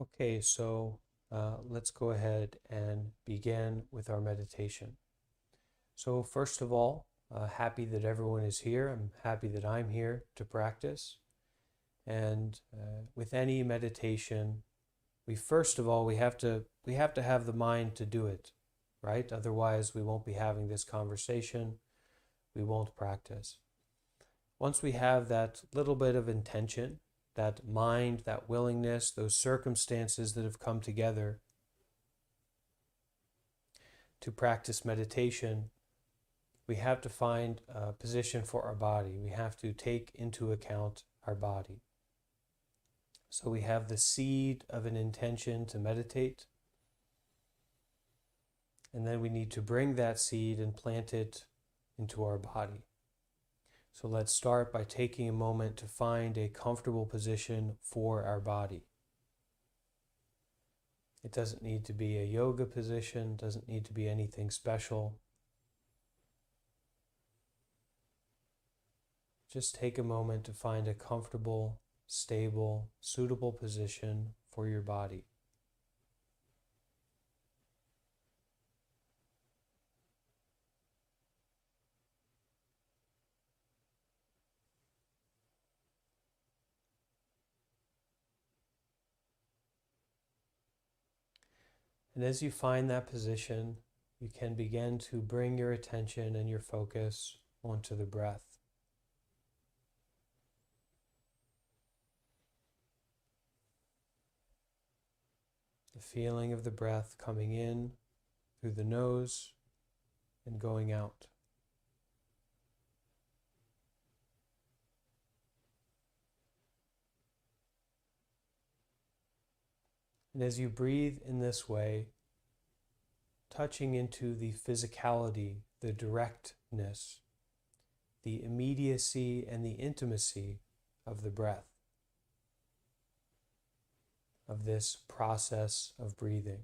Okay, so let's go ahead and begin with our meditation. So, first of all, happy that everyone is here. I'm happy that I'm here to practice. And with any meditation, we first of all we have to have the mind to do it, right? Otherwise, we won't be having this conversation. We won't practice. Once we have that little bit of intention, that mind, that willingness, those circumstances that have come together to practice meditation, we have to find a position for our body. We have to take into account our body. So we have the seed of an intention to meditate, and then we need to bring that seed and plant it into our body. So let's start by taking a moment to find a comfortable position for our body. It doesn't need to be a yoga position, doesn't need to be anything special. Just take a moment to find a comfortable, stable, suitable position for your body. And as you find that position, you can begin to bring your attention and your focus onto the breath. The feeling of the breath coming in through the nose and going out. And as you breathe in this way, touching into the physicality, the directness, the immediacy and the intimacy of the breath, of this process of breathing.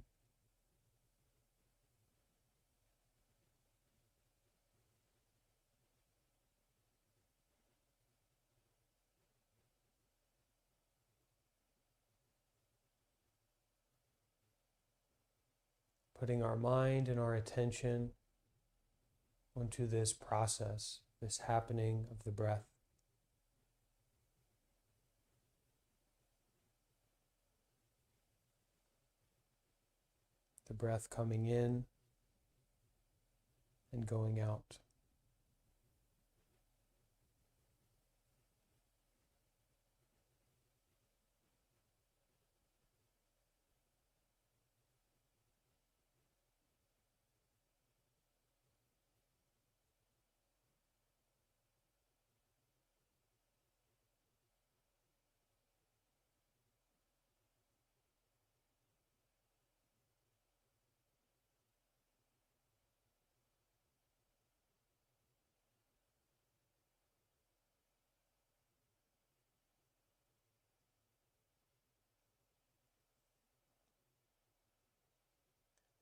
Putting our mind and our attention onto this process, this happening of the breath. The breath coming in and going out.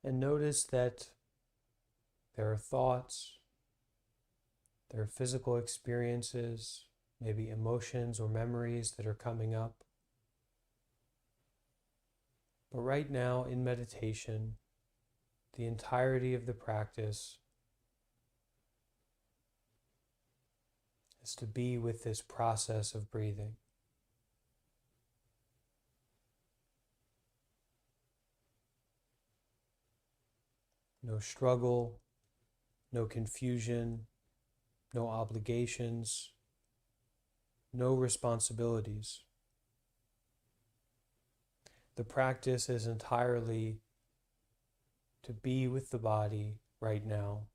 And notice that there are thoughts, there are physical experiences, maybe emotions or memories that are coming up. But right now in meditation, the entirety of the practice is to be with this process of breathing. No struggle, no confusion, no obligations, no responsibilities. The practice is entirely to be with the body right now,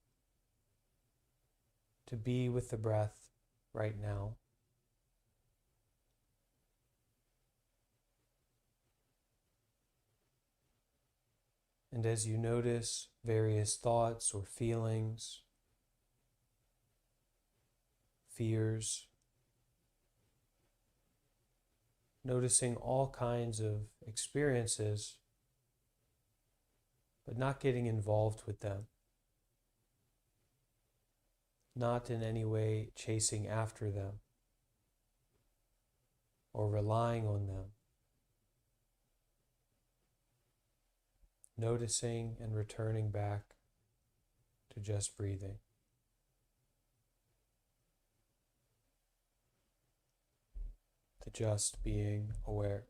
to be with the breath right now. And as you notice various thoughts or feelings, fears, noticing all kinds of experiences, but not getting involved with them, not in any way chasing after them or relying on them. noticing and returning back to just breathing. To just being aware.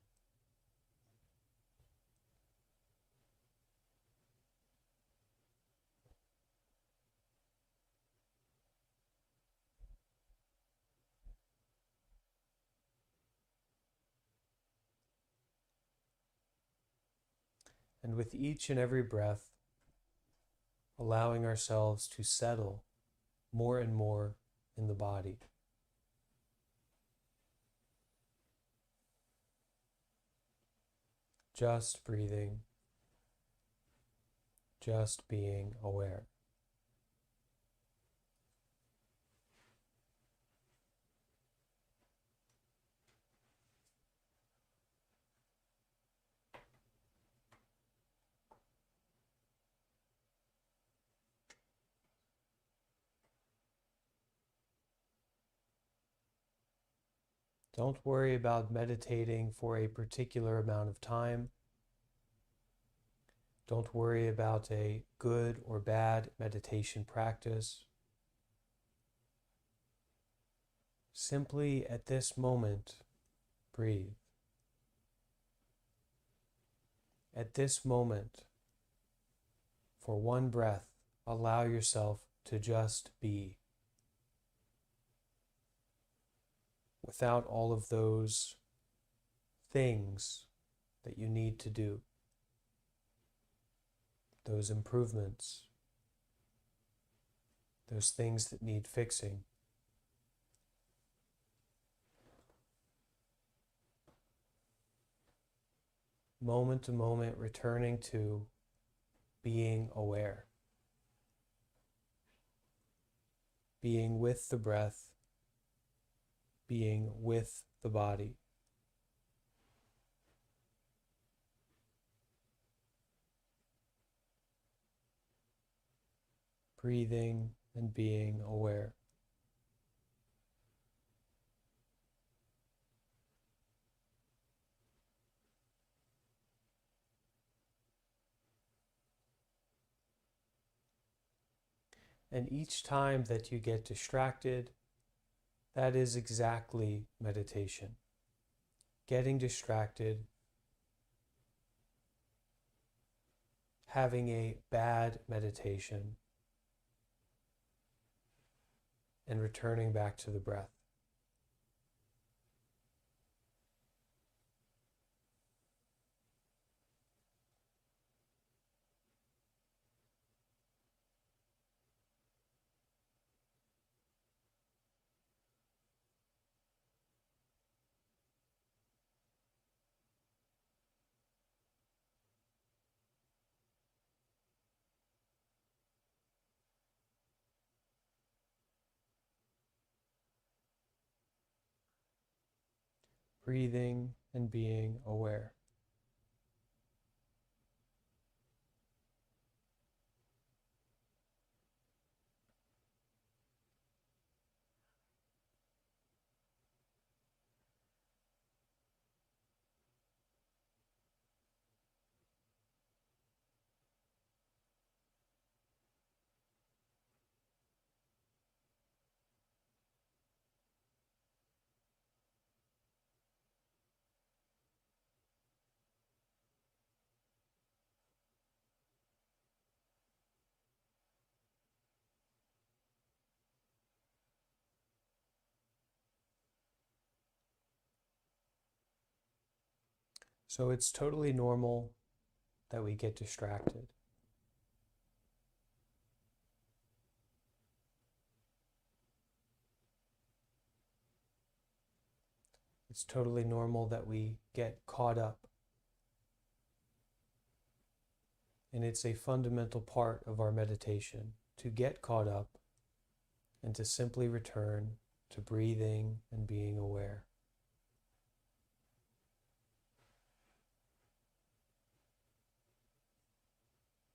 And with each and every breath, allowing ourselves to settle more and more in the body. Just breathing, just being aware. Don't worry about meditating for a particular amount of time. Don't worry about a good or bad meditation practice. Simply at this moment, breathe. At this moment, for one breath, allow yourself to just be. Without all of those things that you need to do, those improvements, those things that need fixing. Moment to moment, returning to being aware, being with the breath, being with the body. Breathing and being aware. And each time that you get distracted, that is exactly meditation. Getting distracted, having a bad meditation, and returning back to the breath. Breathing and being aware. So it's totally normal that we get distracted. It's totally normal that we get caught up. And it's a fundamental part of our meditation to get caught up and to simply return to breathing and being aware.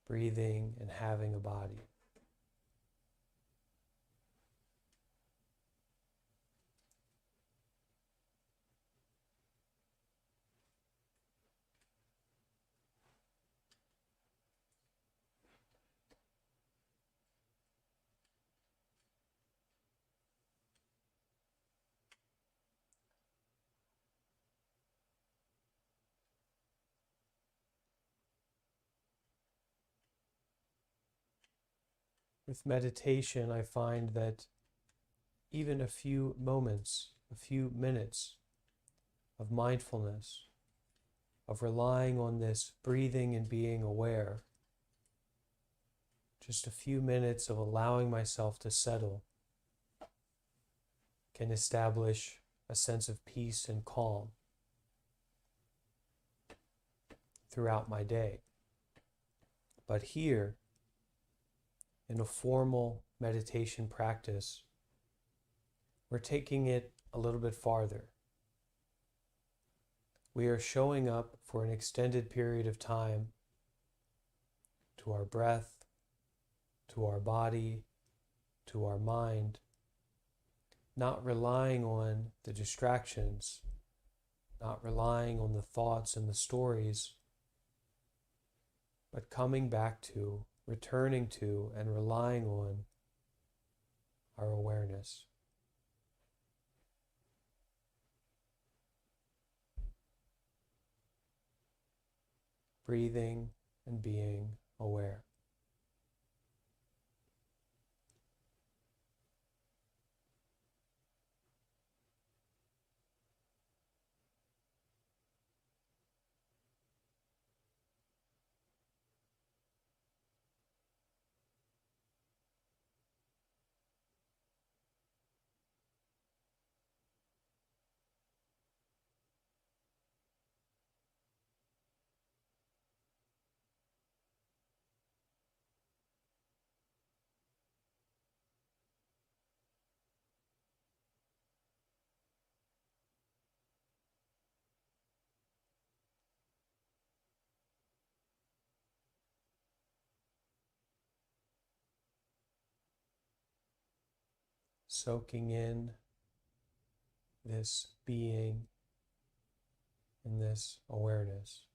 Breathing and having a body. With meditation, I find that even a few moments, a few minutes of mindfulness, of relying on this breathing and being aware, just a few minutes of allowing myself to settle, can establish a sense of peace and calm throughout my day. But here, in a formal meditation practice, we're taking it a little bit farther. We are showing up for an extended period of time to our breath, to our body, to our mind, not relying on the distractions, not relying on the thoughts and the stories, but coming back to, returning to, and relying on our awareness. Breathing and being aware. Soaking in this being and this awareness.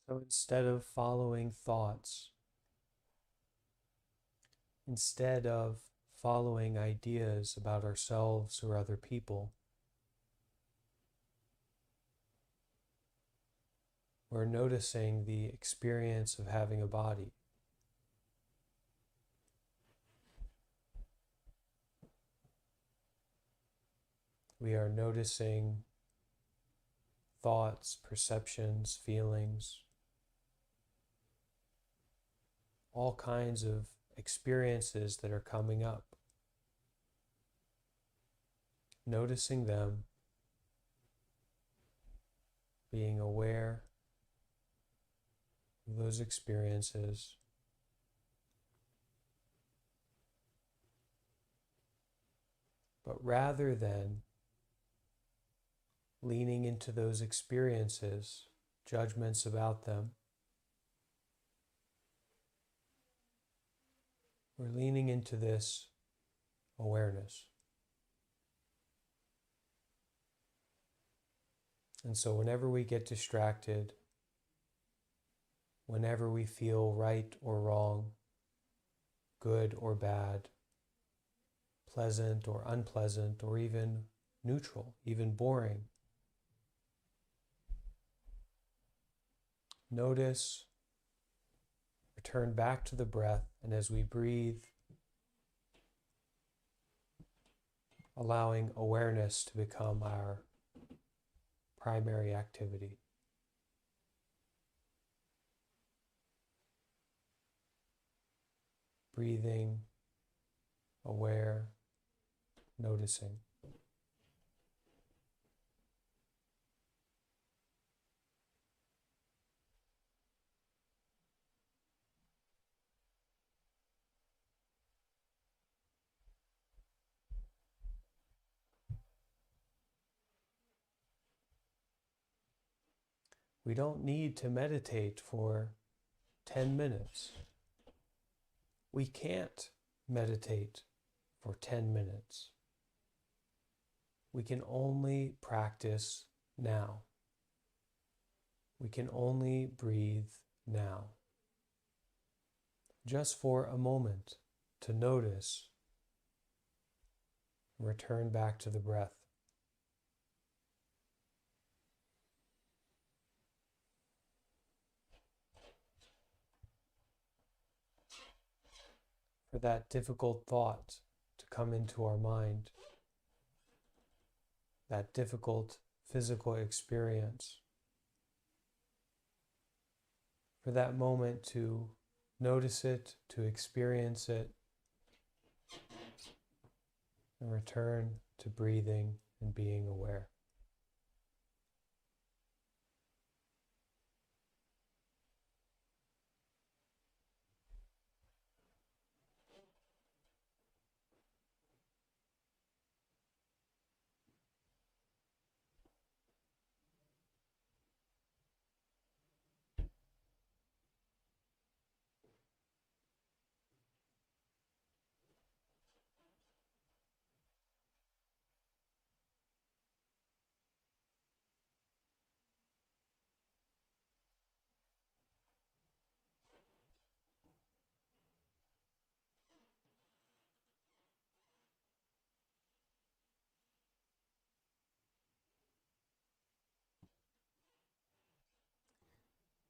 So instead of following thoughts, instead of following ideas about ourselves or other people, we're noticing the experience of having a body. We are noticing thoughts, perceptions, feelings, all kinds of experiences that are coming up. noticing them, being aware of those experiences. But rather than leaning into those experiences, judgments about them, we're leaning into this awareness. And so whenever we get distracted, whenever we feel right or wrong, good or bad, pleasant or unpleasant, or even neutral, even boring, notice, return back to the breath, and as we breathe, allowing awareness to become our primary activity. Breathing, aware, noticing. We don't need to meditate for 10 minutes. We can't meditate for 10 minutes. We can only practice now. We can only breathe now. Just for a moment to notice, return back to the breath. For that difficult thought to come into our mind, that difficult physical experience, for that moment to notice it, to experience it, and return to breathing and being aware.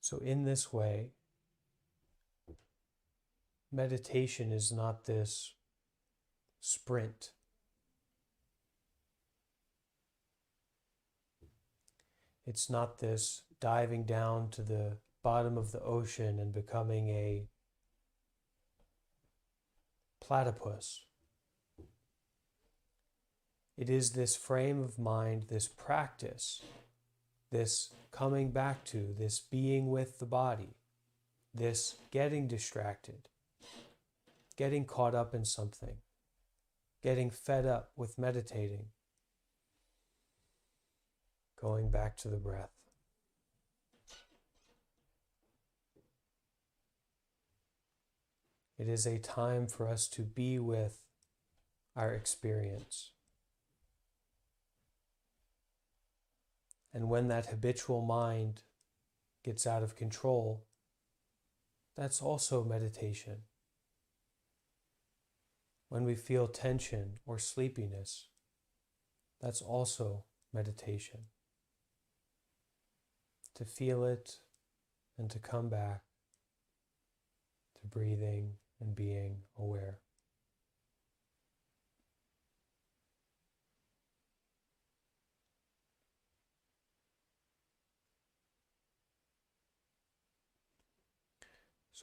So in this way, meditation is not this sprint. It's not this diving down to the bottom of the ocean and becoming a platypus. It is this frame of mind, this practice, this coming back to, this being with the body, this getting distracted, getting caught up in something, getting fed up with meditating, going back to the breath. It is a time for us to be with our experience. And when that habitual mind gets out of control, that's also meditation. When we feel tension or sleepiness, that's also meditation. To feel it and to come back to breathing and being aware.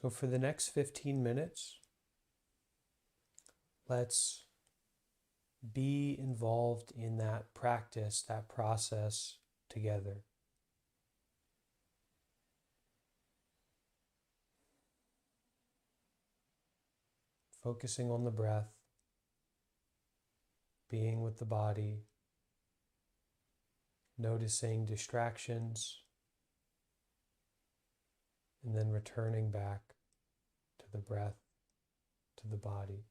So for the next 15 minutes, let's be involved in that practice, that process together. Focusing on the breath, being with the body, noticing distractions, and then returning back to the breath, to the body.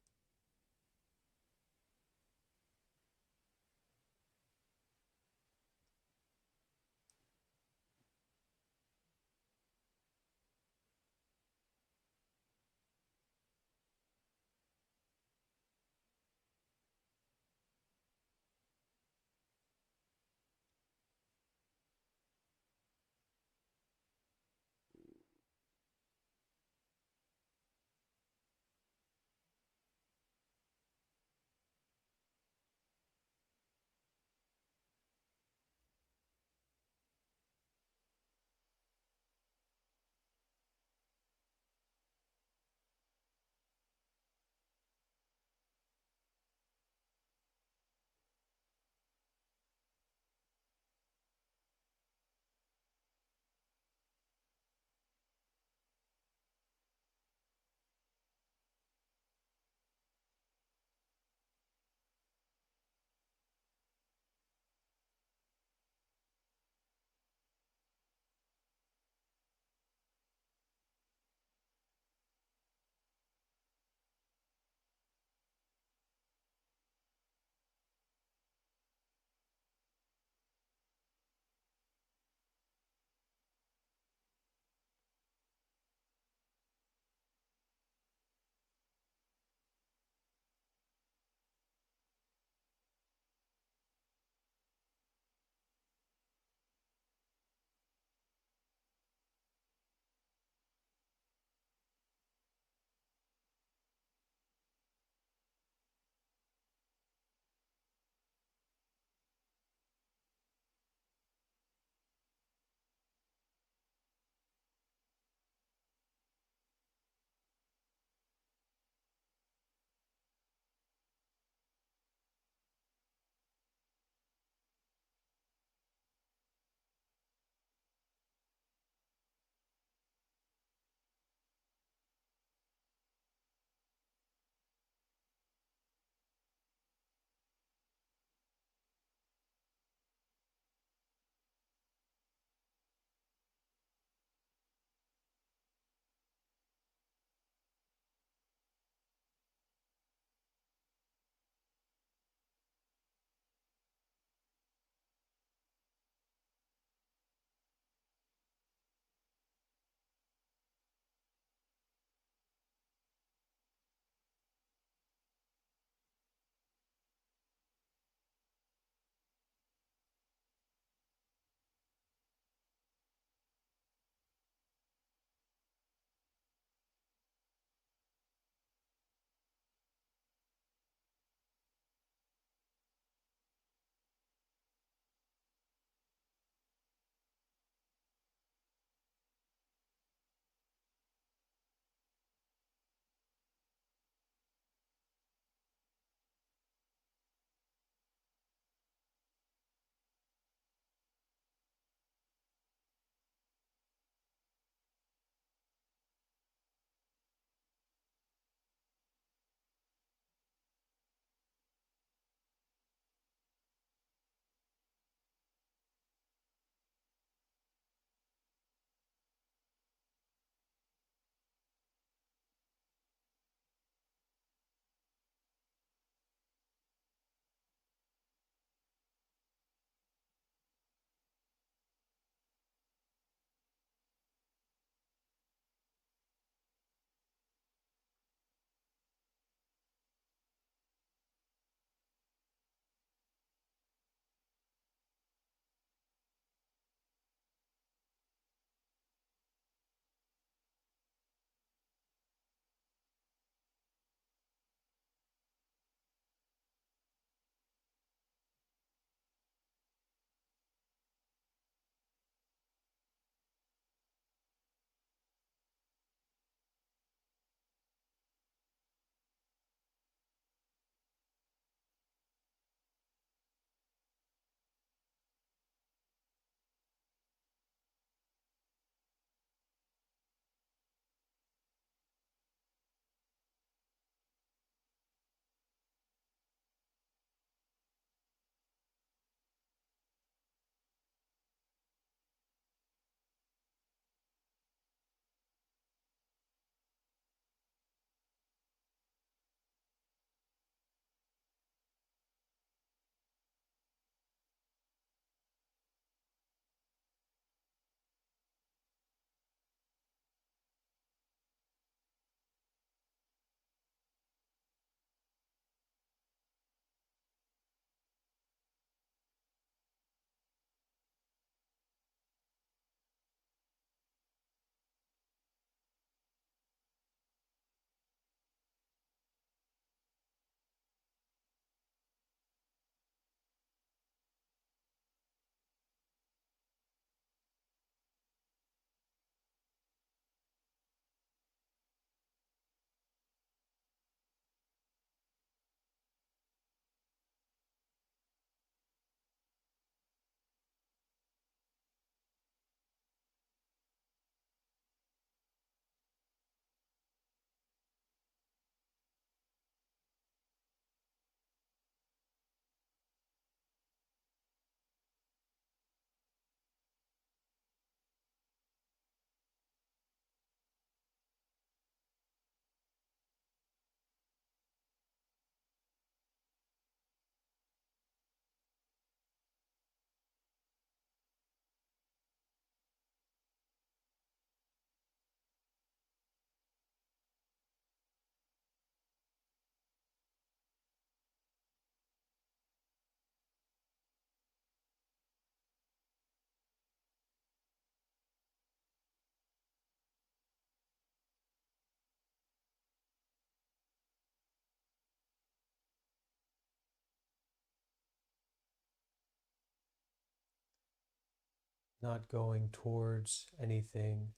not going towards anything,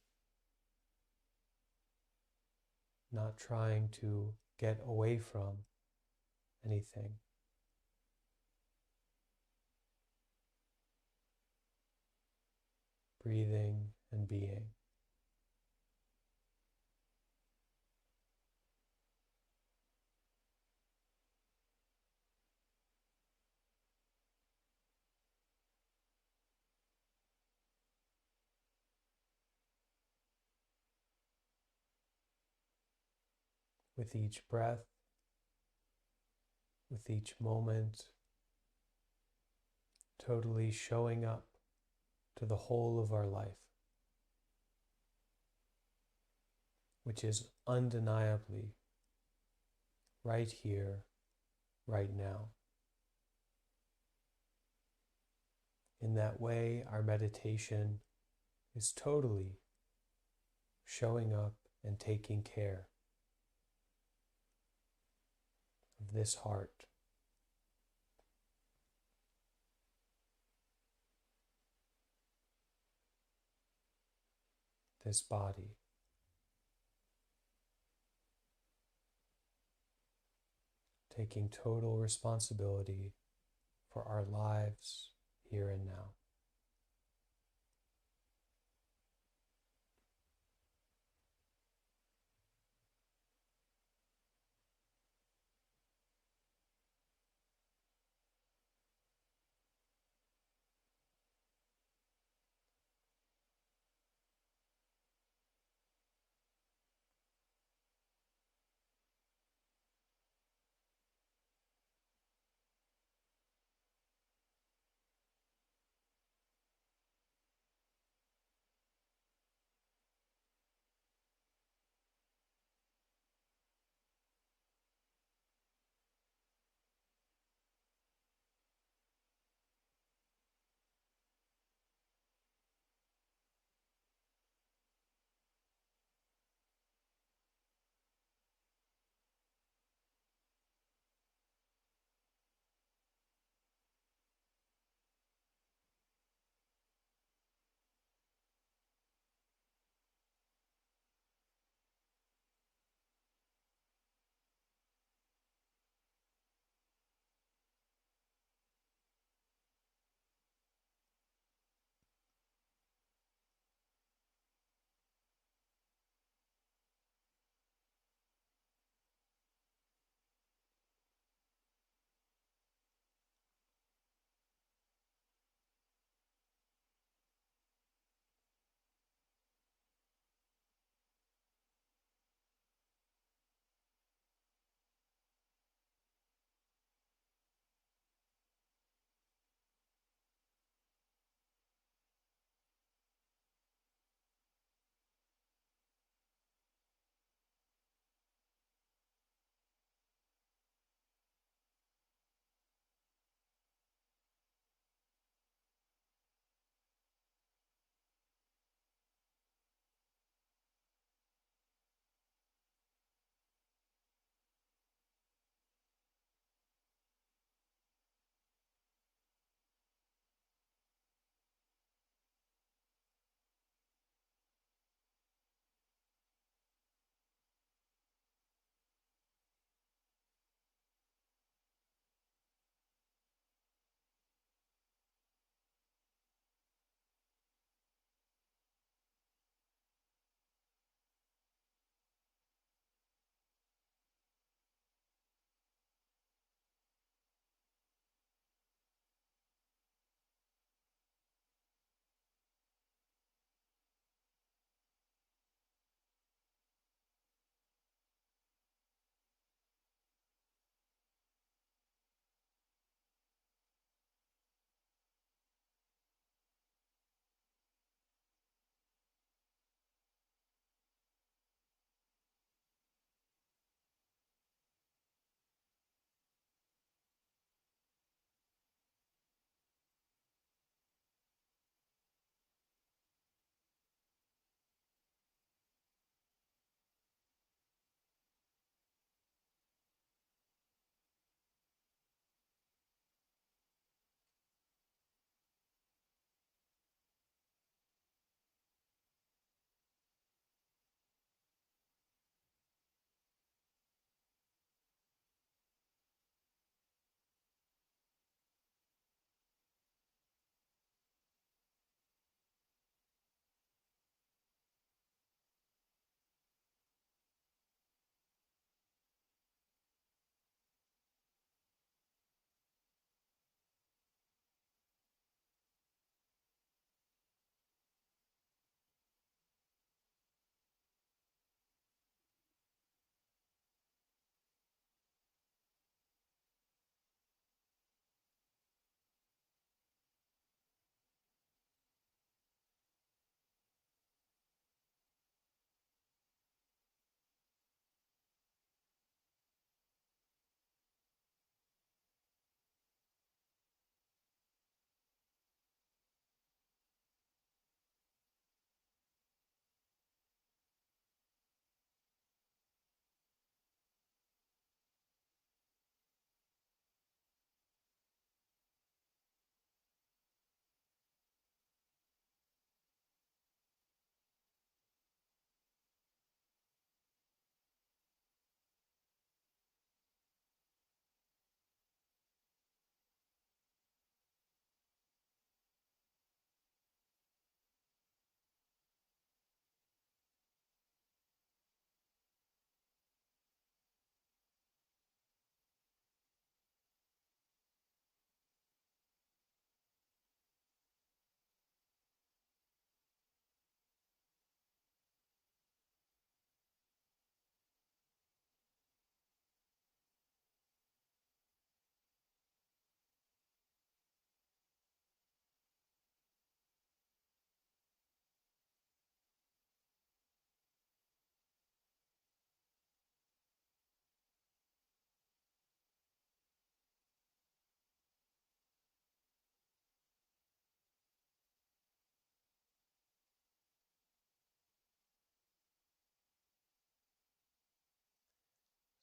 not trying to get away from anything. Breathing and being. With each breath, with each moment, totally showing up to the whole of our life, which is undeniably right here, right now. In that way, our meditation is totally showing up and taking care of this heart, this body, taking total responsibility for our lives here and now.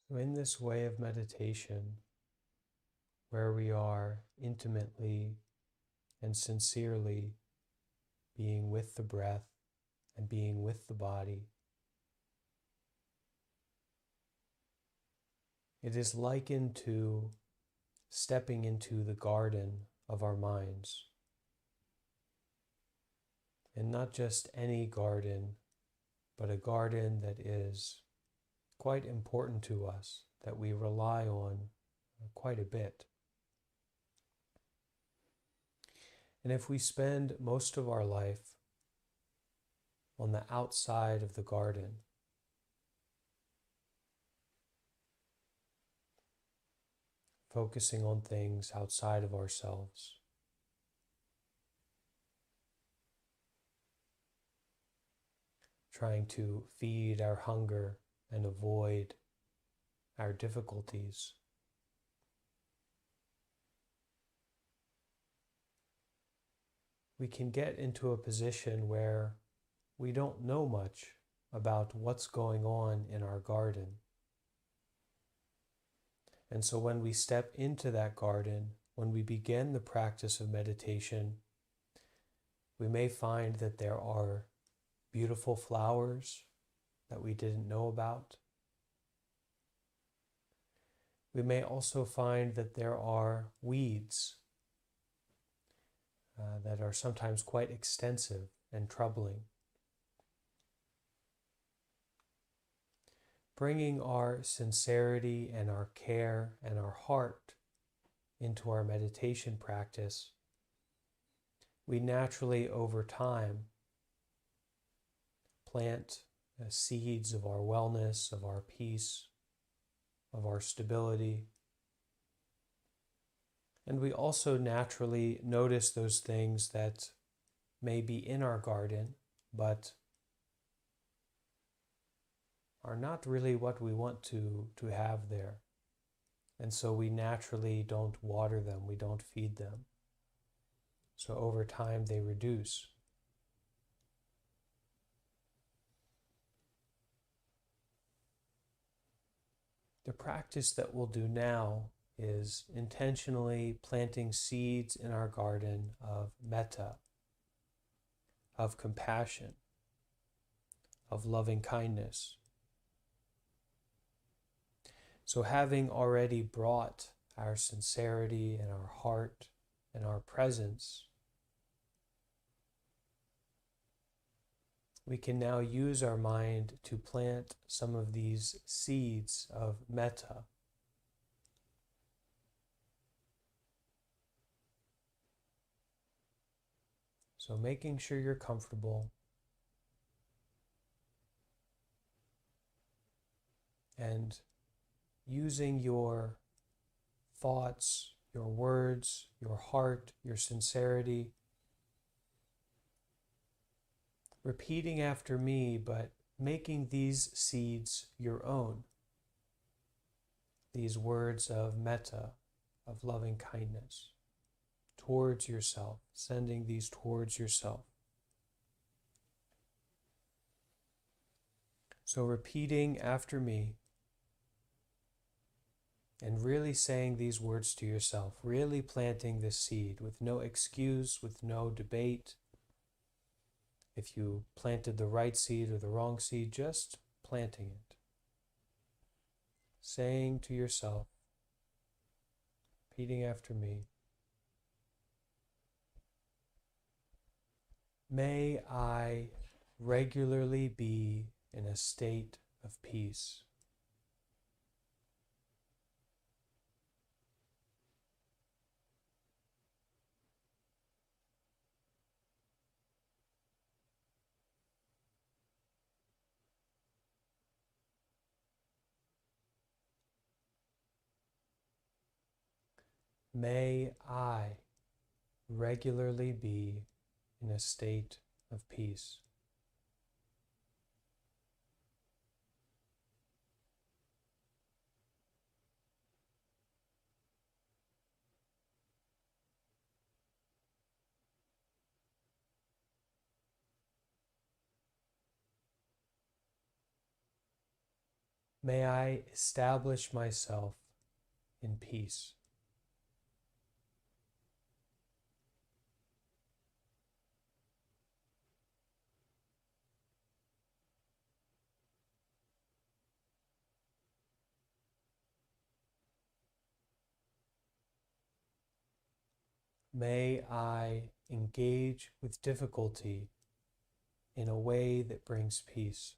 So in this way of meditation, where we are intimately and sincerely being with the breath and being with the body, it is likened to stepping into the garden of our minds. And not just any garden, but a garden that is quite important to us, that we rely on quite a bit. And if we spend most of our life on the outside of the garden, focusing on things outside of ourselves, trying to feed our hunger and avoid our difficulties, we can get into a position where we don't know much about what's going on in our garden. And so when we step into that garden, when we begin the practice of meditation, we may find that there are beautiful flowers that we didn't know about. We may also find that there are weeds that are sometimes quite extensive and troubling. Bringing our sincerity and our care and our heart into our meditation practice, we naturally, over time, plant seeds of our wellness, of our peace, of our stability. And we also naturally notice those things that may be in our garden, but are not really what we want to have there. And so we naturally don't water them, we don't feed them. So over time they reduce. The practice that we'll do now is intentionally planting seeds in our garden of metta, of compassion, of loving kindness. So having already brought our sincerity and our heart and our presence, we can now use our mind to plant some of these seeds of metta. So making sure you're comfortable and using your thoughts, your words, your heart, your sincerity, repeating after me, but making these seeds your own. These words of metta, of loving kindness, towards yourself, sending these towards yourself. So repeating after me and really saying these words to yourself, really planting this seed with no excuse, with no debate. If you planted the right seed or the wrong seed, just planting it. Saying to yourself, repeating after me, may I regularly be in a state of peace. May I regularly be in a state of peace. May I establish myself in peace. May I engage with difficulty in a way that brings peace.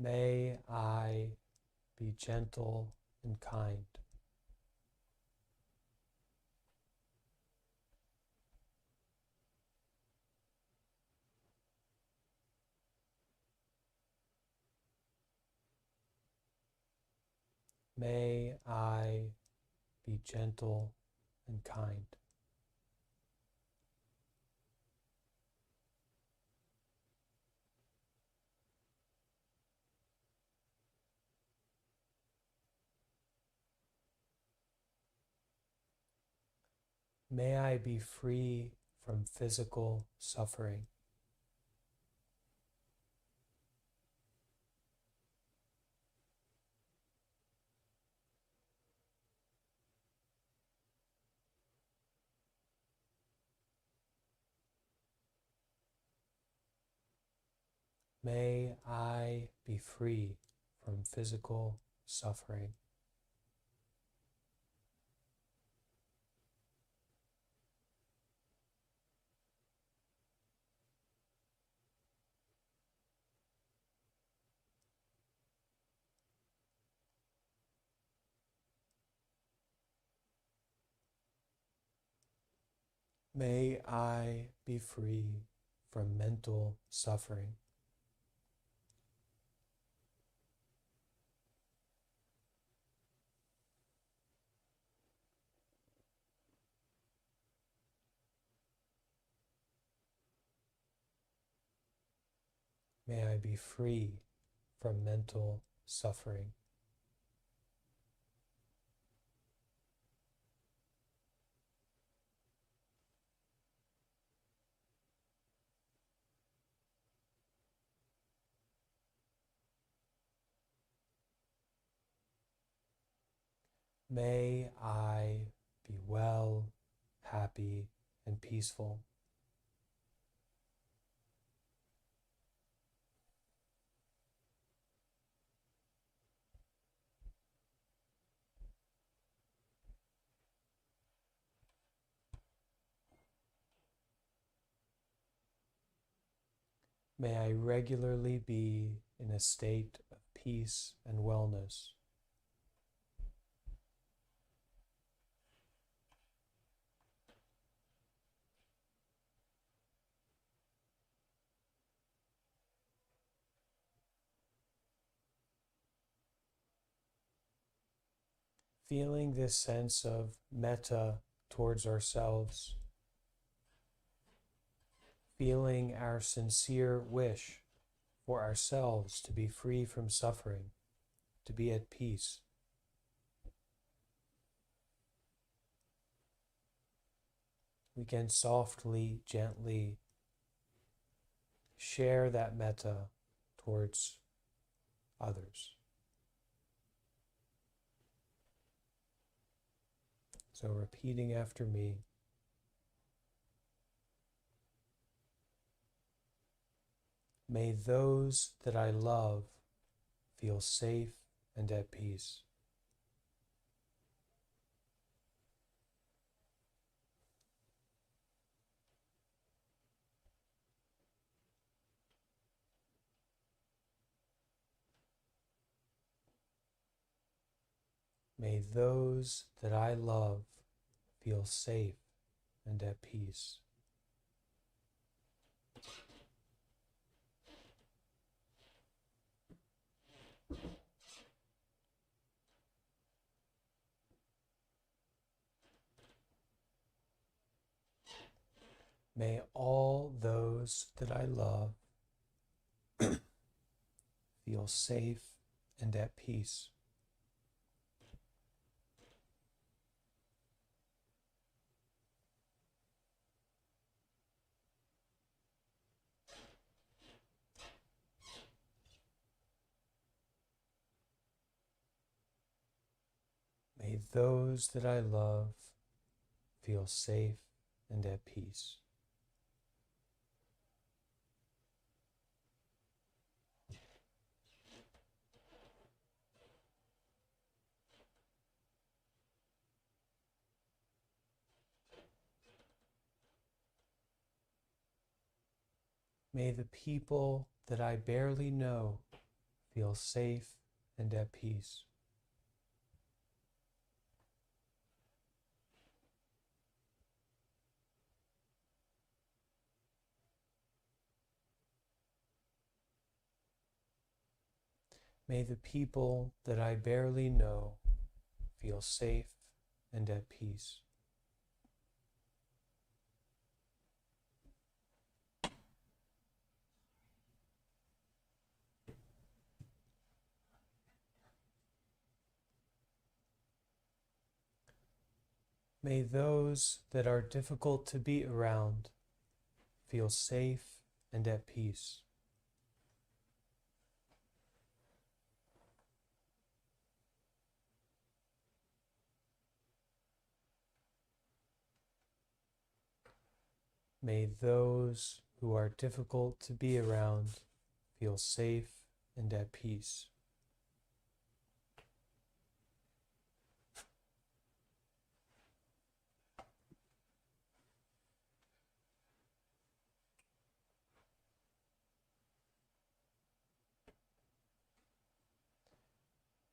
May I be gentle and kind. May I be gentle and kind. May I be free from physical suffering. May I be free from physical suffering. May I be free from mental suffering. May I be free from mental suffering. May I be well, happy, and peaceful. May I regularly be in a state of peace and wellness. Feeling this sense of metta towards ourselves, feeling our sincere wish for ourselves to be free from suffering, to be at peace. We can softly, gently share that metta towards others. So repeating after me. May those that I love feel safe and at peace. May those that I love feel safe and at peace. May all those that I love feel safe and at peace. May those that I love feel safe and at peace. May the people that I barely know feel safe and at peace. May the people that I barely know feel safe and at peace. May those that are difficult to be around feel safe and at peace. May those who are difficult to be around feel safe and at peace.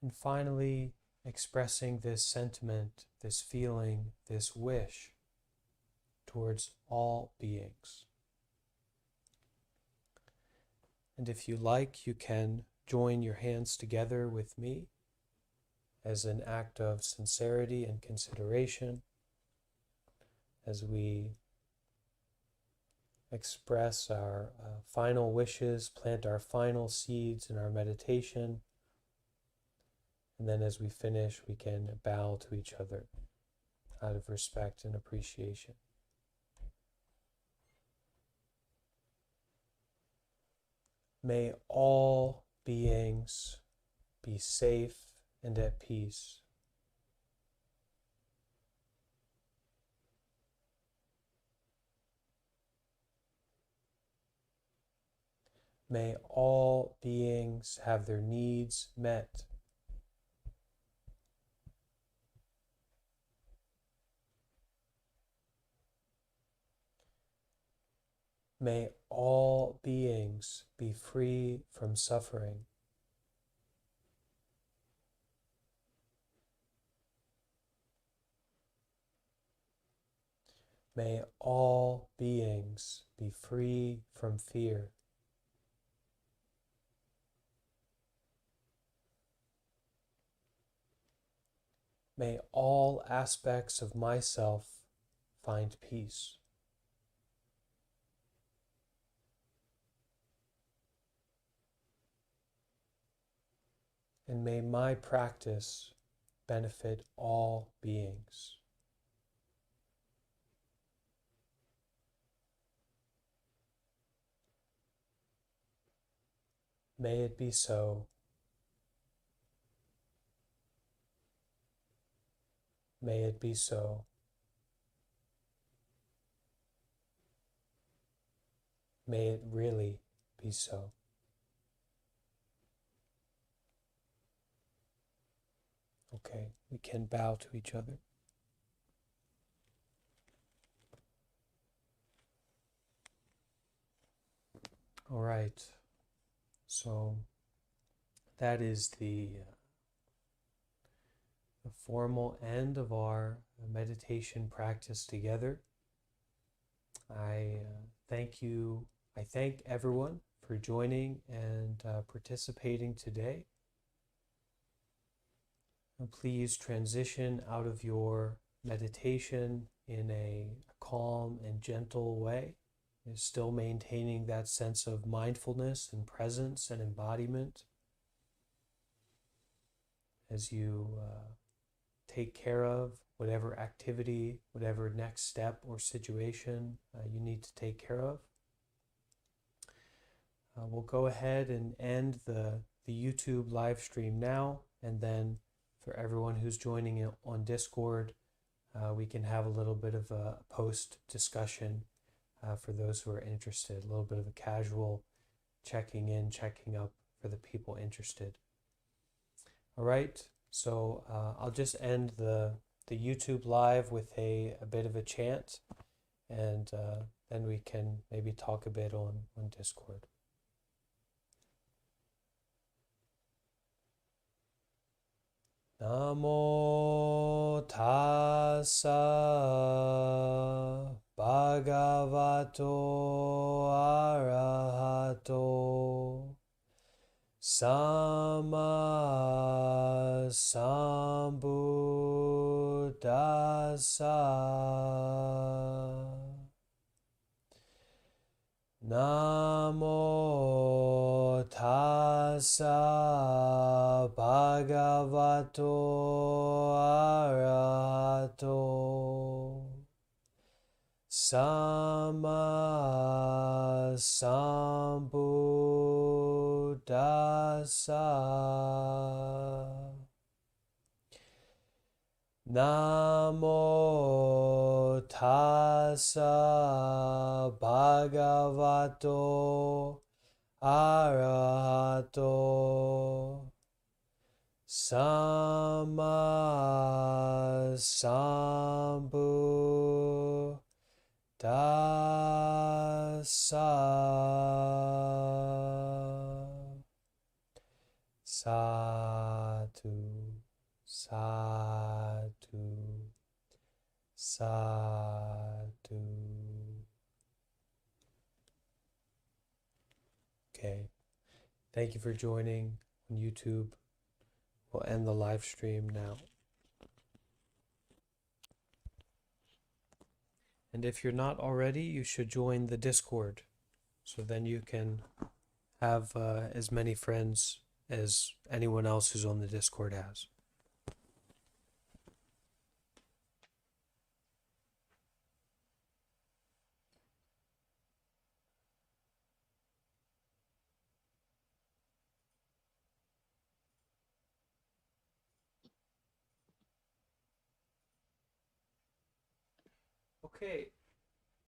And finally, expressing this sentiment, this feeling, this wish towards all beings. And if you like, you can join your hands together with me as an act of sincerity and consideration as we express our final wishes, plant our final seeds in our meditation. And then as we finish, we can bow to each other out of respect and appreciation. May all beings be safe and at peace. May all beings have their needs met. May all beings be free from suffering. May all beings be free from fear. May all aspects of myself find peace. And may my practice benefit all beings. May it be so. May it be so. May it really be so. Okay, we can bow to each other. All right, so that is the formal end of our meditation practice together. I thank everyone for joining and participating today. And please transition out of your meditation in a calm and gentle way, is still maintaining that sense of mindfulness and presence and embodiment as you take care of whatever activity, whatever next step or situation you need to take care of. We'll go ahead and end the YouTube live stream now, and then for everyone who's joining in on Discord, we can have a little bit of a post discussion for those who are interested, a little bit of a casual checking in, checking up for the people interested. All right, so I'll just end the YouTube live with a bit of a chant, and then we can maybe talk a bit on Discord. Namo tassa bhagavato arahato sama sambuddhassa. Namo tassa bhagavato arahato sama sambuddhassa. Namo tassa bhagavato arahato sama sambuddhassa. Sadhu, sadhu, sadhu. Okay, thank you for joining on YouTube. We'll end the live stream now. And if you're not already, you should join the Discord. So then you can have as many friends as anyone else who's on the Discord has. Okay,